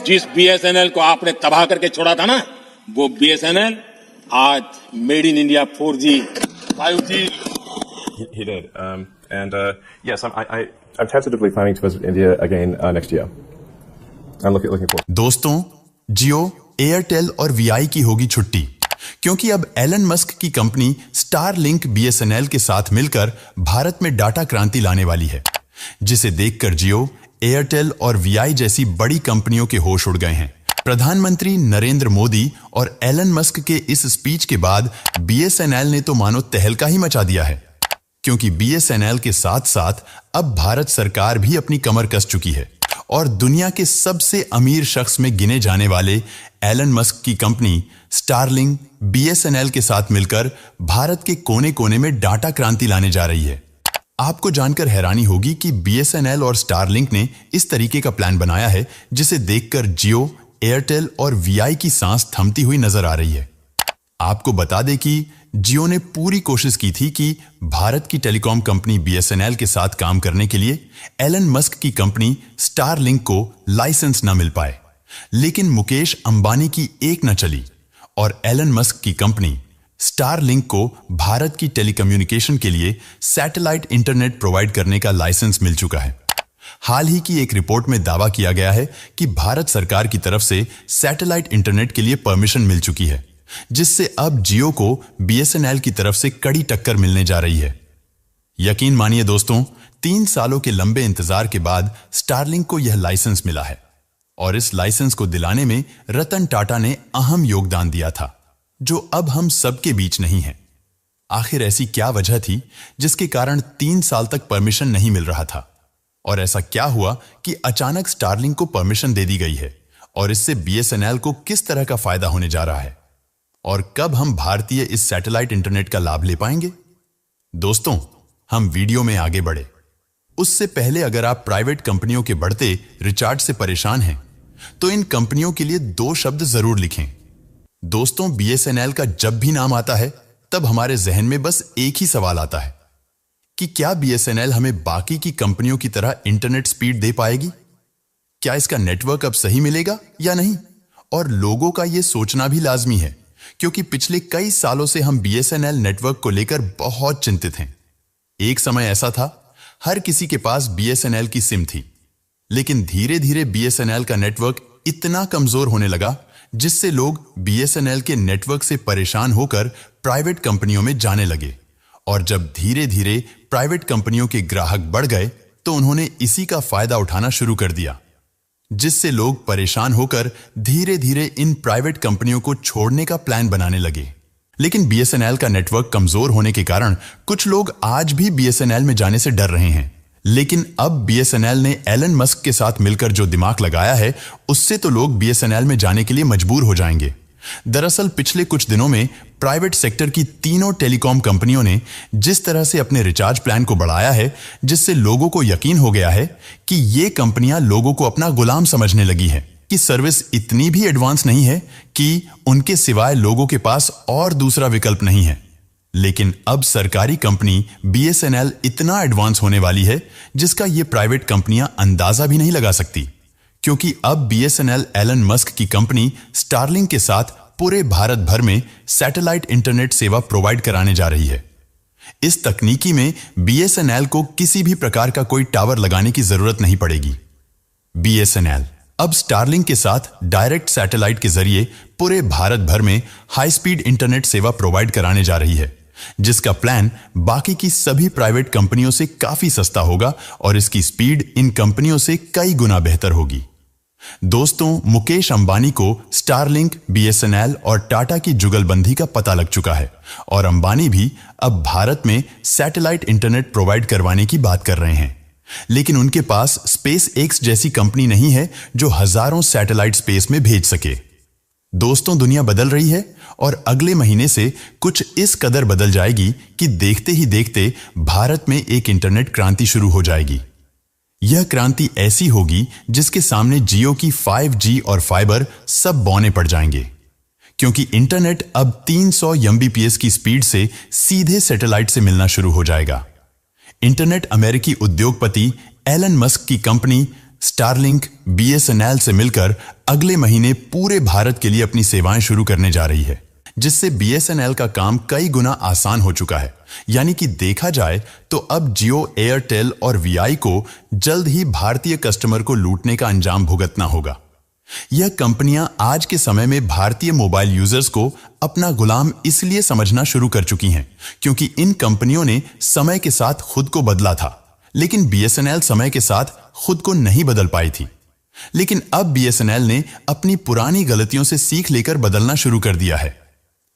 जिस बीएसएनएल को आपने तबाह करके छोड़ा था ना, वो बीएसएनएल आज made in India 4G, 5G. He did. Yes, I'm tentatively planning to visit India again next year. I'm looking forward. दोस्तों, जियो, एयरटेल और वीआई की होगी छुट्टी, क्योंकि अब एलन मस्क की कंपनी स्टारलिंक बीएसएनएल के साथ मिलकर भारत में डाटा क्रांति लाने वाली है, जिसे देखकर जियो, एयरटेल और वीआई जैसी बड़ी कंपनियों के होश उड़ गए हैं। प्रधानमंत्री नरेंद्र मोदी और एलन मस्क के इस स्पीच के बाद बीएसएनएल ने तो मानो तहलका ही मचा दिया है, क्योंकि बीएसएनएल के साथ साथ अब भारत सरकार भी अपनी कमर कस चुकी है और दुनिया के सबसे अमीर शख्स में गिने जाने वाले एलन मस्क की कंपनी स्टारलिंक बीएसएनएल के साथ मिलकर भारत के कोने कोने में डाटा क्रांति लाने जा रही है। आपको जानकर हैरानी होगी कि बीएसएनएल और स्टारलिंक ने इस तरीके का प्लान बनाया है जिसे देखकर जियो, एयरटेल और वीआई की सांस थमती हुई नजर आ रही है। आपको बता दें कि जियो ने पूरी कोशिश की थी कि भारत की टेलीकॉम कंपनी बीएसएनएल के साथ काम करने के लिए एलन मस्क की कंपनी स्टारलिंक को लाइसेंस न मिल पाए, लेकिन मुकेश अंबानी की एक न चली और एलन मस्क की कंपनी स्टारलिंक को भारत की टेलीकम्युनिकेशन के लिए सैटेलाइट इंटरनेट प्रोवाइड करने का लाइसेंस मिल चुका है। हाल ही की एक रिपोर्ट में दावा किया गया है कि भारत सरकार की तरफ से सैटेलाइट इंटरनेट के लिए परमिशन मिल चुकी है, जिससे अब जियो को बीएसएनएल की तरफ से कड़ी टक्कर मिलने जा रही है। यकीन मानिए दोस्तों, 3 सालों के लंबे इंतजार के बाद स्टारलिंक को यह लाइसेंस मिला है और इस लाइसेंस को दिलाने में रतन टाटा ने अहम योगदान दिया था, जो अब हम सबके बीच नहीं है। आखिर ऐसी क्या वजह थी जिसके कारण 3 साल तक परमिशन नहीं मिल रहा था, और ऐसा क्या हुआ कि अचानक स्टारलिंक को परमिशन दे दी गई है और इससे बीएसएनएल को किस तरह का फायदा होने जा रहा है और कब हम भारतीय इस सैटेलाइट इंटरनेट का लाभ ले पाएंगे? दोस्तों, हम वीडियो में आगे बढ़े उससे पहले अगर आप प्राइवेट कंपनियों के बढ़ते रिचार्ज से परेशान हैं, तो इन कंपनियों के लिए 2 शब्द जरूर लिखें। दोस्तों, बीएसएनएल का जब भी नाम आता है तब हमारे जहन में बस एक ही सवाल आता है कि क्या बीएसएनएल हमें बाकी की कंपनियों की तरह इंटरनेट स्पीड दे पाएगी? क्या इसका नेटवर्क अब सही मिलेगा या नहीं? और लोगों का यह सोचना भी लाजमी है, क्योंकि पिछले कई सालों से हम बीएसएनएल नेटवर्क को लेकर बहुत चिंतित हैं। एक समय ऐसा था, हर किसी के पास बीएसएनएल की सिम थी, लेकिन धीरे धीरे बीएसएनएल का नेटवर्क इतना कमजोर होने लगा जिससे लोग बीएसएनएल के नेटवर्क से परेशान होकर प्राइवेट कंपनियों में जाने लगे, और जब धीरे धीरे प्राइवेट कंपनियों के ग्राहक बढ़ गए तो उन्होंने इसी का फायदा उठाना शुरू कर दिया, जिससे लोग परेशान होकर धीरे धीरे इन प्राइवेट कंपनियों को छोड़ने का प्लान बनाने लगे। लेकिन बीएसएनएल का नेटवर्क कमजोर होने के कारण कुछ लोग आज भी बीएसएनएल में जाने से डर रहे हैं। लेकिन अब बीएसएनएल ने एलन मस्क के साथ मिलकर जो दिमाग लगाया है, उससे तो लोग बीएसएनएल में जाने के लिए मजबूर हो जाएंगे। दरअसल पिछले कुछ दिनों में प्राइवेट सेक्टर की तीनों टेलीकॉम कंपनियों ने जिस तरह से अपने रिचार्ज प्लान को बढ़ाया है, जिससे लोगों को यकीन हो गया है कि ये कंपनियां लोगों को अपना गुलाम समझने लगी है, कि सर्विस इतनी भी एडवांस नहीं है कि उनके सिवाय लोगों के पास और दूसरा विकल्प नहीं है। लेकिन अब सरकारी कंपनी बीएसएनएल इतना एडवांस होने वाली है जिसका ये प्राइवेट कंपनियां अंदाजा भी नहीं लगा सकती, क्योंकि अब बीएसएनएल एलन मस्क की कंपनी स्टारलिंक के साथ पूरे भारत भर में सैटेलाइट इंटरनेट सेवा प्रोवाइड कराने जा रही है। इस तकनीकी में बीएसएनएल को किसी भी प्रकार का कोई टावर लगाने की जरूरत नहीं पड़ेगी। बीएसएनएल अब स्टारलिंक के साथ डायरेक्ट सैटेलाइट के जरिए पूरे भारत भर में हाई स्पीड इंटरनेट सेवा प्रोवाइड कराने जा रही है, जिसका प्लान बाकी की सभी प्राइवेट कंपनियों से काफी सस्ता होगा और इसकी स्पीड इन कंपनियों से कई गुना बेहतर होगी। दोस्तों, मुकेश अंबानी को स्टारलिंक, बीएसएनएल और टाटा की जुगलबंदी का पता लग चुका है और अंबानी भी अब भारत में सैटेलाइट इंटरनेट प्रोवाइड करवाने की बात कर रहे हैं। लेकिन उनके पास स्पेस एक्स जैसी कंपनी नहीं है जो हजारों सैटेलाइट स्पेस में भेज सके। दोस्तों, दुनिया बदल रही है और अगले महीने से कुछ इस कदर बदल जाएगी कि देखते ही देखते भारत में एक इंटरनेट क्रांति शुरू हो जाएगी। यह क्रांति ऐसी होगी जिसके सामने जियो की 5G और फाइबर सब बौने पड़ जाएंगे, क्योंकि इंटरनेट अब 300 एमबीपीएस की स्पीड से सीधे सैटेलाइट से मिलना शुरू हो जाएगा। इंटरनेट अमेरिकी उद्योगपति एलन मस्क की कंपनी स्टारलिंक बीएसएनएल से मिलकर अगले महीने पूरे भारत के लिए अपनी सेवाएं शुरू करने जा रही है, जिससे बीएसएनएल का काम कई गुना आसान हो चुका है। यानी कि देखा जाए तो अब जियो, एयरटेल और वीआई को जल्द ही भारतीय कस्टमर को लूटने का अंजाम भुगतना होगा। यह कंपनियां आज के समय में भारतीय मोबाइल यूजर्स को अपना गुलाम इसलिए समझना शुरू कर चुकी हैं क्योंकि इन कंपनियों ने समय के साथ खुद को बदला था, लेकिन बीएसएनएल समय के साथ खुद को नहीं बदल पाई थी। लेकिन अब बीएसएनएल ने अपनी पुरानी गलतियों से सीख लेकर बदलना शुरू कर दिया है।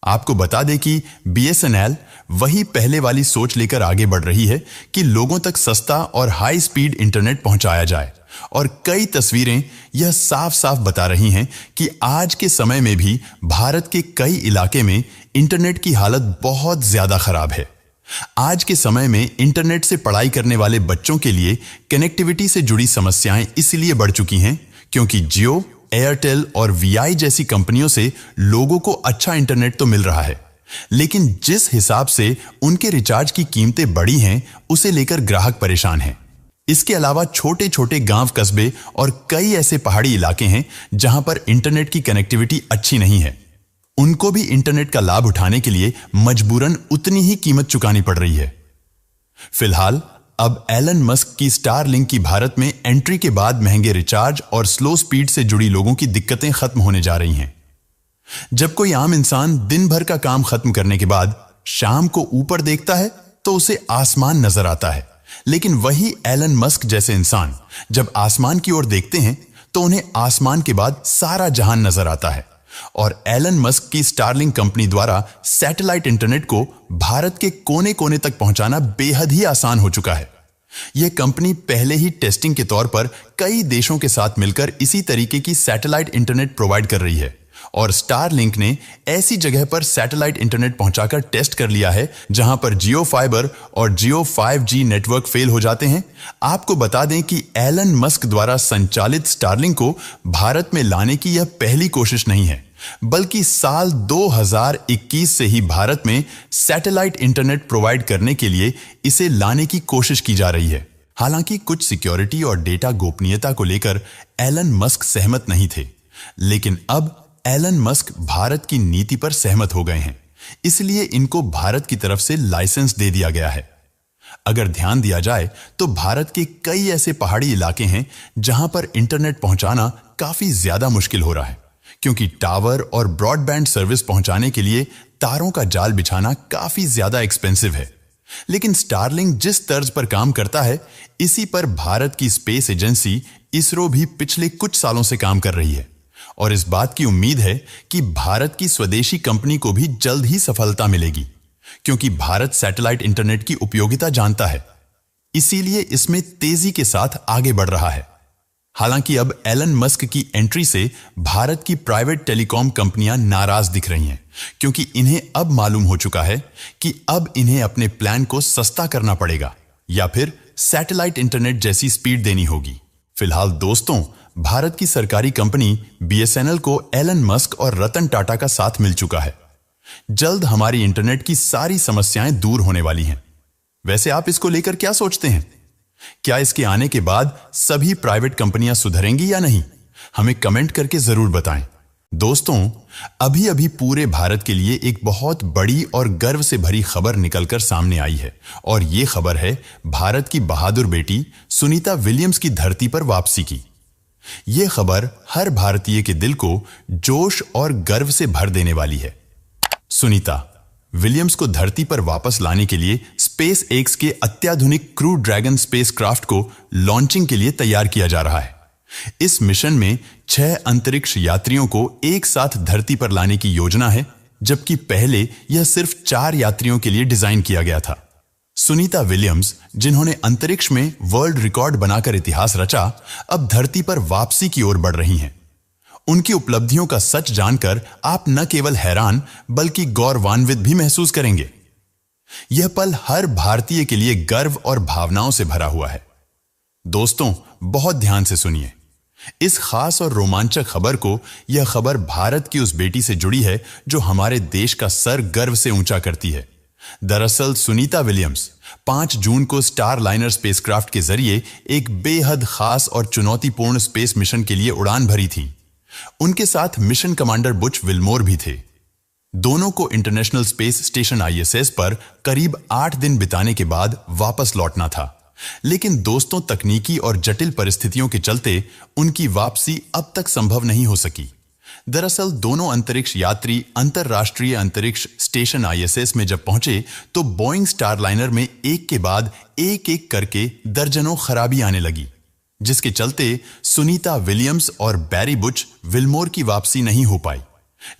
आपको बता दें कि बीएसएनएल वही पहले वाली सोच लेकर आगे बढ़ रही है कि लोगों तक सस्ता और हाई स्पीड इंटरनेट पहुंचाया जाए, और कई तस्वीरें यह साफ साफ बता रही हैं कि आज के समय में भी भारत के कई इलाके में इंटरनेट की हालत बहुत ज्यादा खराब है। आज के समय में इंटरनेट से पढ़ाई करने वाले बच्चों के लिए कनेक्टिविटी से जुड़ी समस्याएं इसलिए बढ़ चुकी हैं क्योंकि जियो, एयरटेल और वीआई जैसी कंपनियों से लोगों को अच्छा इंटरनेट तो मिल रहा है, लेकिन जिस हिसाब से उनके रिचार्ज की कीमतें बढ़ी हैं, उसे लेकर ग्राहक परेशान हैं। इसके अलावा छोटे छोटे गांव, कस्बे और कई ऐसे पहाड़ी इलाके हैं जहां पर इंटरनेट की कनेक्टिविटी अच्छी नहीं है। उनको भी इंटरनेट का लाभ उठाने के लिए मजबूरन उतनी ही कीमत चुकानी पड़ रही है। फिलहाल अब एलन मस्क की स्टारलिंक की भारत में एंट्री के बाद महंगे रिचार्ज और स्लो स्पीड से जुड़ी लोगों की दिक्कतें खत्म होने जा रही हैं। जब कोई आम इंसान दिन भर का काम खत्म करने के बाद शाम को ऊपर देखता है तो उसे आसमान नजर आता है, लेकिन वही एलन मस्क जैसे इंसान जब आसमान की ओर देखते हैं तो उन्हें आसमान के बाद सारा जहान नजर आता है। और एलन मस्क की स्टारलिंक कंपनी द्वारा सैटेलाइट इंटरनेट को भारत के कोने कोने तक पहुंचाना बेहद ही आसान हो चुका है। यह कंपनी पहले ही टेस्टिंग के तौर पर कई देशों के साथ मिलकर इसी तरीके की सैटेलाइट इंटरनेट प्रोवाइड कर रही है, और स्टारलिंक ने ऐसी जगह पर सैटेलाइट इंटरनेट पहुंचाकर टेस्ट कर लिया है जहां पर जियो फाइबर और जियो 5G नेटवर्क फेल हो जाते हैं। आपको बता दें कि एलन मस्क द्वारा संचालित स्टारलिंक को भारत में लाने की यह पहली कोशिश नहीं है, बल्कि साल 2021 से ही भारत में सैटेलाइट इंटरनेट प्रोवाइड करने के लिए इसे लाने की कोशिश की जा रही है। हालांकि कुछ सिक्योरिटी और डेटा गोपनीयता को लेकर एलन मस्क सहमत नहीं थे, लेकिन अब एलन मस्क भारत की नीति पर सहमत हो गए हैं, इसलिए इनको भारत की तरफ से लाइसेंस दे दिया गया है। अगर ध्यान दिया जाए तो भारत के कई ऐसे पहाड़ी इलाके हैं जहां पर इंटरनेट पहुंचाना काफी ज्यादा मुश्किल हो रहा है, क्योंकि टावर और ब्रॉडबैंड सर्विस पहुंचाने के लिए तारों का जाल बिछाना काफी ज्यादा एक्सपेंसिव है। लेकिन स्टारलिंक जिस तर्ज पर काम करता है, इसी पर भारत की स्पेस एजेंसी इसरो भी पिछले कुछ सालों से काम कर रही है, और इस बात की उम्मीद है कि भारत की स्वदेशी कंपनी को भी जल्द ही सफलता मिलेगी, क्योंकि भारत सैटेलाइट इंटरनेट की उपयोगिता जानता है, इसीलिए इसमें तेजी के साथ आगे बढ़ रहा है। हालांकि अब एलन मस्क की एंट्री से भारत की प्राइवेट टेलीकॉम कंपनियां नाराज दिख रही हैं, क्योंकि इन्हें अब मालूम हो चुका है कि अब इन्हें अपने प्लान को सस्ता करना पड़ेगा या फिर सैटेलाइट इंटरनेट जैसी स्पीड देनी होगी। फिलहाल दोस्तों, भारत की सरकारी कंपनी बीएसएनएल को एलन मस्क और रतन टाटा का साथ मिल चुका है। जल्द हमारी इंटरनेट की सारी समस्याएं दूर होने वाली हैं। वैसे आप इसको लेकर क्या सोचते हैं? क्या इसके आने के बाद सभी प्राइवेट कंपनियां सुधरेंगी या नहीं? हमें कमेंट करके जरूर बताएं। दोस्तों, अभी अभी पूरे भारत के लिए एक बहुत बड़ी और गर्व से भरी खबर निकलकर सामने आई है, और ये खबर है भारत की बहादुर बेटी सुनीता विलियम्स की धरती पर वापसी की। यह खबर हर भारतीय के दिल को जोश और गर्व से भर देने वाली है। सुनीता विलियम्स को धरती पर वापस लाने के लिए स्पेस एक्स के अत्याधुनिक क्रू ड्रैगन स्पेसक्राफ्ट को लॉन्चिंग के लिए तैयार किया जा रहा है। इस मिशन में 6 अंतरिक्ष यात्रियों को एक साथ धरती पर लाने की योजना है, जबकि पहले यह सिर्फ 4 यात्रियों के लिए डिजाइन किया गया था। सुनीता विलियम्स, जिन्होंने अंतरिक्ष में वर्ल्ड रिकॉर्ड बनाकर इतिहास रचा, अब धरती पर वापसी की ओर बढ़ रही हैं। उनकी उपलब्धियों का सच जानकर आप न केवल हैरान बल्कि गौरवान्वित भी महसूस करेंगे। यह पल हर भारतीय के लिए गर्व और भावनाओं से भरा हुआ है। दोस्तों, बहुत ध्यान से सुनिए। इस खास और रोमांचक खबर को, यह खबर भारत की उस बेटी से जुड़ी है जो हमारे देश का सर गर्व से ऊंचा करती है। दरअसल सुनीता विलियम्स 5 जून को स्टार लाइनर स्पेसक्राफ्ट के जरिए एक बेहद खास और चुनौतीपूर्ण स्पेस मिशन के लिए उड़ान भरी थी। उनके साथ मिशन कमांडर बुच विल्मोर भी थे। दोनों को इंटरनेशनल स्पेस स्टेशन ISS पर करीब 8 दिन बिताने के बाद वापस लौटना था, लेकिन दोस्तों तकनीकी और जटिल परिस्थितियों के चलते उनकी वापसी अब तक संभव नहीं हो सकी। दरअसल दोनों अंतरिक्ष यात्री अंतरराष्ट्रीय अंतरिक्ष स्टेशन ISS में जब पहुंचे तो बोइंग स्टारलाइनर में एक के बाद एक करके दर्जनों खराबी आने लगी, जिसके चलते सुनीता विलियम्स और बैरी बुच विल्मोर की वापसी नहीं हो पाई।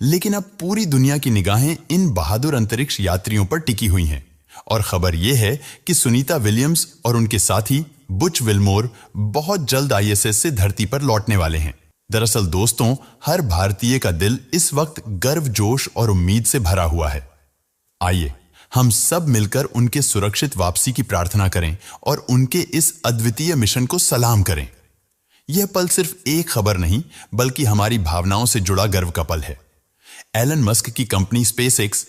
लेकिन अब पूरी दुनिया की निगाहें इन बहादुर अंतरिक्ष यात्रियों पर टिकी हुई हैं और खबर यह है कि सुनीता विलियम्स और उनके साथी बुच विल्मोर बहुत जल्द ISS से धरती पर लौटने वाले हैं। दरअसल दोस्तों, हर भारतीय का दिल इस वक्त गर्व, जोश और उम्मीद से भरा हुआ है। आइए हम सब मिलकर उनके सुरक्षित वापसी की प्रार्थना करें और उनके इस अद्वितीय मिशन को सलाम करें। यह पल सिर्फ एक खबर नहीं बल्कि हमारी भावनाओं से जुड़ा गर्व का पल है। एलन मस्क की कंपनी स्पेसएक्स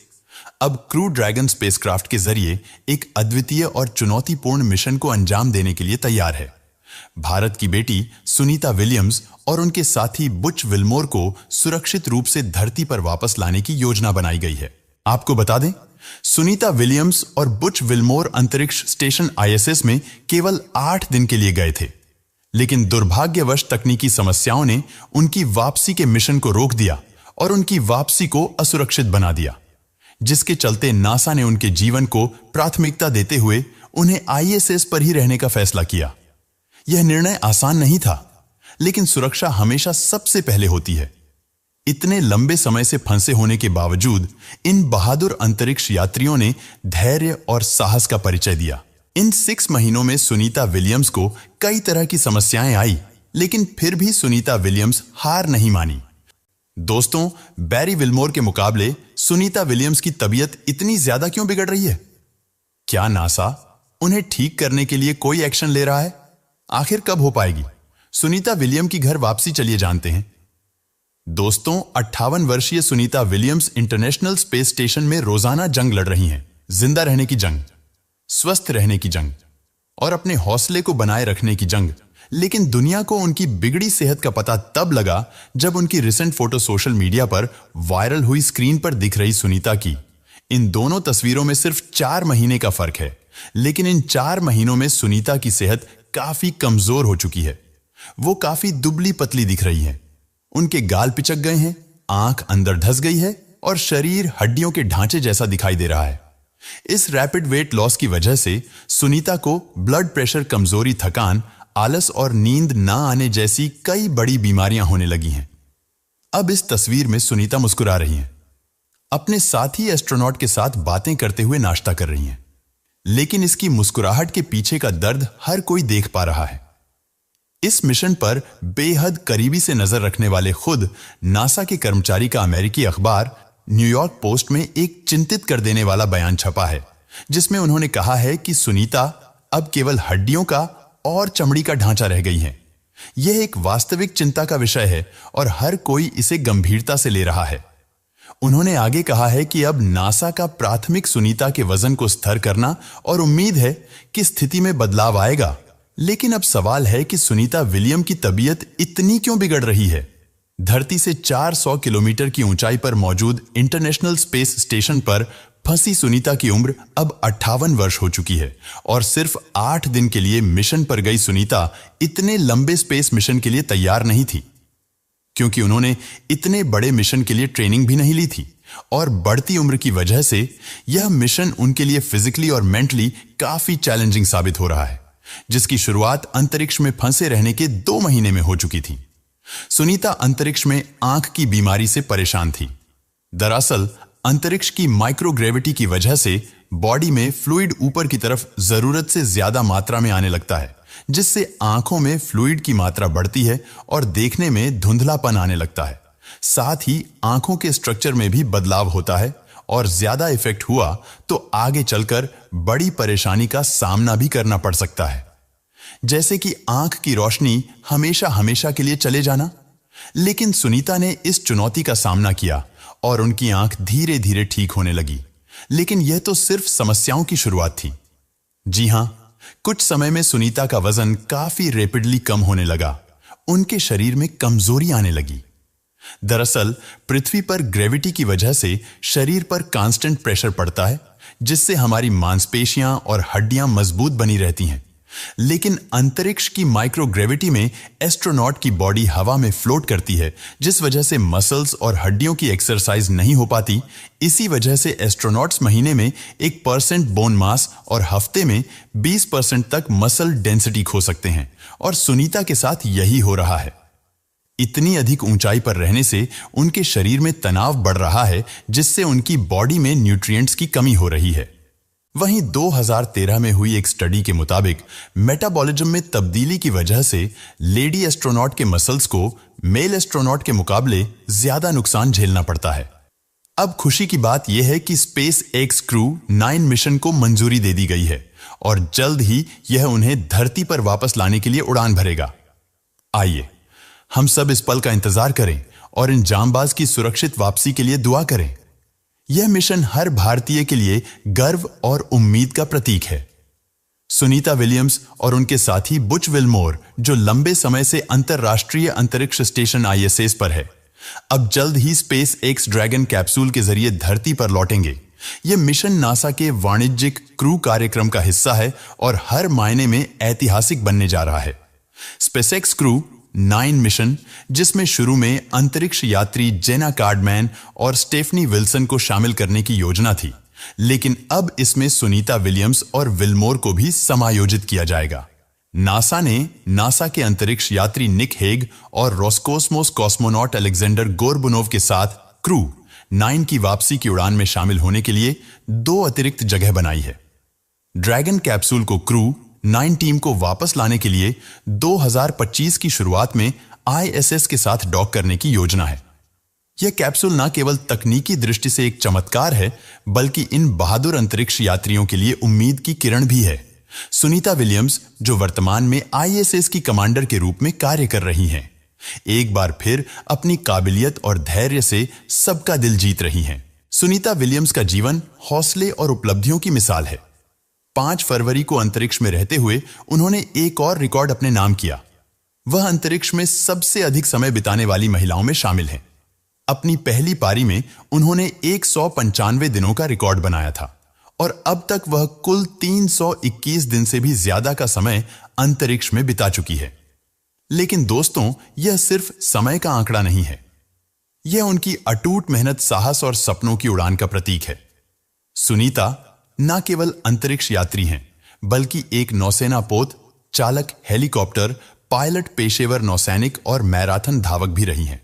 अब क्रू ड्रैगन स्पेसक्राफ्ट के जरिए एक अद्वितीय और चुनौतीपूर्ण मिशन को अंजाम देने के लिए तैयार है। भारत की बेटी सुनीता विलियम्स और उनके साथी बुच विल्मोर को सुरक्षित रूप से धरती पर वापस लाने की योजना बनाई गई है। आपको बता दें, सुनीता विलियम्स और बुच विल्मोर अंतरिक्ष स्टेशन ISS में केवल 8 दिन के लिए गए थे, लेकिन दुर्भाग्यवश तकनीकी समस्याओं ने उनकी वापसी के मिशन को रोक दिया और उनकी वापसी को असुरक्षित बना दिया, जिसके चलते नासा ने उनके जीवन को प्राथमिकता देते हुए उन्हें ISS पर ही रहने का फैसला किया। यह निर्णय आसान नहीं था, लेकिन सुरक्षा हमेशा सबसे पहले होती है। इतने लंबे समय से फंसे होने के बावजूद इन बहादुर अंतरिक्ष यात्रियों ने धैर्य और साहस का परिचय दिया। इन 6 महीनों में सुनीता विलियम्स को कई तरह की समस्याएं आई, लेकिन फिर भी सुनीता विलियम्स हार नहीं मानी। दोस्तों, बैरी विल्मोर के मुकाबले सुनीता विलियम्स की तबीयत इतनी ज्यादा क्यों बिगड़ रही है? क्या नासा उन्हें ठीक करने के लिए कोई एक्शन ले रहा है? आखिर कब हो पाएगी सुनीता विलियम की घर वापसी? चलिए जानते हैं। दोस्तों, 58 वर्षीय Sunita Williams international space station में रोजाना जंग लड़ रही हैं। जिंदा रहने की जंग, स्वस्थ रहने की जंग और अपने हौसले को बनाए रखने की जंग। लेकिन दुनिया को उनकी बिगड़ी सेहत का पता तब लगा जब उनकी रिसेंट फोटो सोशल मीडिया पर वायरल हुई। स्क्रीन पर दिख रही सुनीता की इन दोनों तस्वीरों में सिर्फ 4 महीने का फर्क है, लेकिन इन 4 महीनों में सुनीता की सेहत काफी कमजोर हो चुकी है। वो काफी दुबली पतली दिख रही है। उनके गाल पिचक गए हैं, आंख अंदर धंस गई है और शरीर हड्डियों के ढांचे जैसा दिखाई दे रहा है। इस रैपिड वेट लॉस की वजह से सुनीता को ब्लड प्रेशर, कमजोरी, थकान, आलस और नींद ना आने जैसी कई बड़ी बीमारियां होने लगी हैं। अब इस तस्वीर में सुनीता मुस्कुरा रही हैं, अपने साथी एस्ट्रोनॉट के साथ बातें करते हुए नाश्ता कर रही हैं। लेकिन इसकी मुस्कुराहट के पीछे का दर्द हर कोई देख पा रहा है। इस मिशन पर बेहद करीबी से नजर रखने वाले खुद नासा के कर्मचारी का अमेरिकी अखबार न्यूयॉर्क पोस्ट में एक चिंतित कर देने वाला बयान छपा है, जिसमें उन्होंने कहा है कि सुनीता अब केवल हड्डियों का और चमड़ी का ढांचा रह गई हैं। यह एक वास्तविक चिंता का विषय है और हर कोई इसे गंभीरता से ले रहा है। उन्होंने आगे कहा है कि अब नासा का प्राथमिक सुनीता के वजन को स्थिर करना और उम्मीद है कि स्थिति में बदलाव आएगा। लेकिन अब सवाल है कि सुनीता विलियम की तबीयत इतनी क्यों बिगड़ रही है? धरती से 400 किलोमीटर की ऊंचाई पर मौजूद इंटरनेशनल स्पेस स्टेशन पर फंसी सुनीता की उम्र अब 58 वर्ष हो चुकी है और सिर्फ 8 दिन के लिए मिशन पर गई सुनीता इतने लंबे स्पेस मिशन के लिए तैयार नहीं थी, क्योंकि उन्होंने इतने बड़े मिशन के लिए ट्रेनिंग भी नहीं ली थी और बढ़ती उम्र की वजह से यह मिशन उनके लिए फिजिकली और मेंटली काफी चैलेंजिंग साबित हो रहा है, जिसकी शुरुआत अंतरिक्ष में फंसे रहने के 2 महीने में हो चुकी थी। सुनीता अंतरिक्ष में आंख की बीमारी से परेशान थी। दरअसल अंतरिक्ष की माइक्रोग्रेविटी की वजह से बॉडी में फ्लूइड ऊपर की तरफ जरूरत से ज्यादा मात्रा में आने लगता है, जिससे आंखों में फ्लूइड की मात्रा बढ़ती है और देखने में धुंधलापन आने लगता है। साथ ही आंखों के स्ट्रक्चर में भी बदलाव होता है और ज्यादा इफेक्ट हुआ तो आगे चलकर बड़ी परेशानी का सामना भी करना पड़ सकता है, जैसे कि आंख की रोशनी हमेशा हमेशा के लिए चले जाना। लेकिन सुनीता ने इस चुनौती का सामना किया और उनकी आंख धीरे धीरे ठीक होने लगी। लेकिन यह तो सिर्फ समस्याओं की शुरुआत थी। जी हां, कुछ समय में सुनीता का वजन काफी रैपिडली कम होने लगा। उनके शरीर में कमजोरी आने लगी। दरअसल पृथ्वी पर ग्रेविटी की वजह से शरीर पर कांस्टेंट प्रेशर पड़ता है, जिससे हमारी मांसपेशियां और हड्डियां मजबूत बनी रहती हैं। लेकिन अंतरिक्ष की माइक्रोग्रेविटी में एस्ट्रोनॉट की बॉडी हवा में फ्लोट करती है, जिस वजह से मसल्स और हड्डियों की एक्सरसाइज नहीं हो पाती। इसी वजह से एस्ट्रोनॉट्स महीने में 1% बोन मास और हफ्ते में 20% तक मसल डेंसिटी खो सकते हैं, और सुनीता के साथ यही हो रहा है। इतनी अधिक ऊंचाई पर रहने से उनके शरीर में तनाव बढ़ रहा है, जिससे उनकी बॉडी में न्यूट्रिएंट्स की कमी हो रही है। वहीं 2013 में हुई एक स्टडी के मुताबिक मेटाबॉलिज्म में तब्दीली की वजह से लेडी एस्ट्रोनॉट के मसल्स को मेल एस्ट्रोनॉट के मुकाबले ज्यादा नुकसान झेलना पड़ता है। अब खुशी की बात यह है कि स्पेस एक्स क्रू 9 मिशन को मंजूरी दे दी गई है और जल्द ही यह उन्हें धरती पर वापस लाने के लिए उड़ान भरेगा। आइए हम सब इस पल का इंतजार करें और इन जांबाज की सुरक्षित वापसी के लिए दुआ करें। यह मिशन हर भारतीय के लिए गर्व और उम्मीद का प्रतीक है। सुनीता विलियम्स और उनके साथी बुच विल्मोर, जो लंबे समय से अंतरराष्ट्रीय अंतरिक्ष स्टेशन ISS पर है, अब जल्द ही स्पेस एक्स ड्रैगन कैप्सूल के जरिए धरती पर लौटेंगे। यह मिशन नासा के वाणिज्यिक क्रू कार्यक्रम का हिस्सा है और हर मायने में ऐतिहासिक बनने जा रहा है। स्पेसएक्स क्रू 9 मिशन, जिसमें शुरू में अंतरिक्ष यात्री जेना कार्डमैन और स्टेफनी विल्सन को शामिल करने की योजना थी, लेकिन अब इसमें सुनीता विलियम्स और विल्मोर को भी समायोजित किया जाएगा। नासा के अंतरिक्ष यात्री निक हेग और रोस्कोसमोस कॉस्मोनॉट अलेक्जेंडर गोरबुनोव के साथ क्रू 9 की वापसी की उड़ान में शामिल होने के लिए 2 अतिरिक्त जगह बनाई है। ड्रैगन कैप्सूल को क्रू 9 टीम को वापस लाने के लिए 2025 की शुरुआत में ISS के साथ डॉक करने की योजना है। यह कैप्सूल न केवल तकनीकी दृष्टि से एक चमत्कार है, बल्कि इन बहादुर अंतरिक्ष यात्रियों के लिए उम्मीद की किरण भी है। सुनीता विलियम्स, जो वर्तमान में ISS की कमांडर के रूप में कार्य कर रही हैं, एक बार फिर अपनी काबिलियत और धैर्य से सबका दिल जीत रही हैं। सुनीता विलियम्स का जीवन हौसले और उपलब्धियों की मिसाल है। 5 फरवरी को अंतरिक्ष में रहते हुए उन्होंने एक और रिकॉर्ड अपने नाम किया। वह अंतरिक्ष में सबसे अधिक समय बिताने वाली महिलाओं में शामिल हैं। अपनी पहली पारी में उन्होंने 195 दिनों का रिकॉर्ड बनाया था और अब तक वह कुल 321 दिन से भी ज्यादा का समय अंतरिक्ष में बिता चुकी है। लेकिन दोस्तों, यह सिर्फ समय का आंकड़ा नहीं है। यह उनकी अटूट मेहनत, साहस और सपनों की उड़ान का प्रतीक है। सुनीता न केवल अंतरिक्ष यात्री हैं, बल्कि एक नौसेना पोत, चालक, हेलीकॉप्टर पायलट, पेशेवर नौसैनिक और मैराथन धावक भी रही हैं।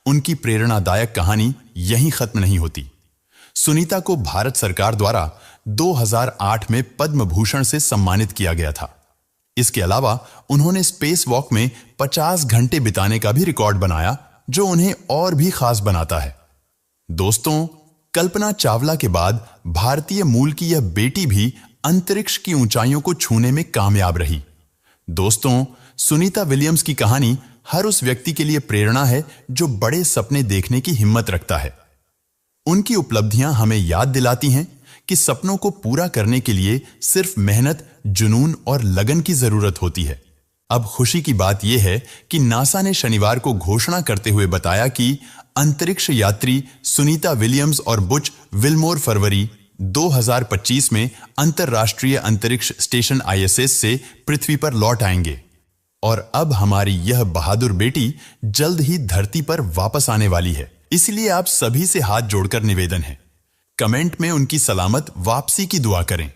उनकी प्रेरणादायक कहानी यहीं खत्म नहीं होती। सुनीता को भारत सरकार द्वारा 2008 में पद्म भूषण से सम्मानित किया गया था। इसके अलावा उन्होंने स्पेस वॉक में 50 घंटे बिताने का भी रिकॉर्ड बनाया, जो उन्हें और भी खास बनाता है। दोस्तों, कल्पना चावला के बाद भारतीय मूल की यह बेटी भी अंतरिक्ष की ऊंचाइयों को छूने में कामयाब रही। दोस्तों, सुनीता विलियम्स की कहानी हर उस व्यक्ति के लिए प्रेरणा है जो बड़े सपने देखने की हिम्मत रखता है। उनकी उपलब्धियां हमें याद दिलाती हैं कि सपनों को पूरा करने के लिए सिर्फ मेहनत, जुनून और लगन की जरूरत होती है। अब खुशी की बात यह है कि नासा ने शनिवार को घोषणा करते हुए बताया कि अंतरिक्ष यात्री सुनीता विलियम्स और बुच विल्मोर फरवरी 2025 में अंतरराष्ट्रीय अंतरिक्ष स्टेशन ISS से पृथ्वी पर लौट आएंगे और अब हमारी यह बहादुर बेटी जल्द ही धरती पर वापस आने वाली है। इसलिए आप सभी से हाथ जोड़कर निवेदन है, कमेंट में उनकी सलामत वापसी की दुआ करें।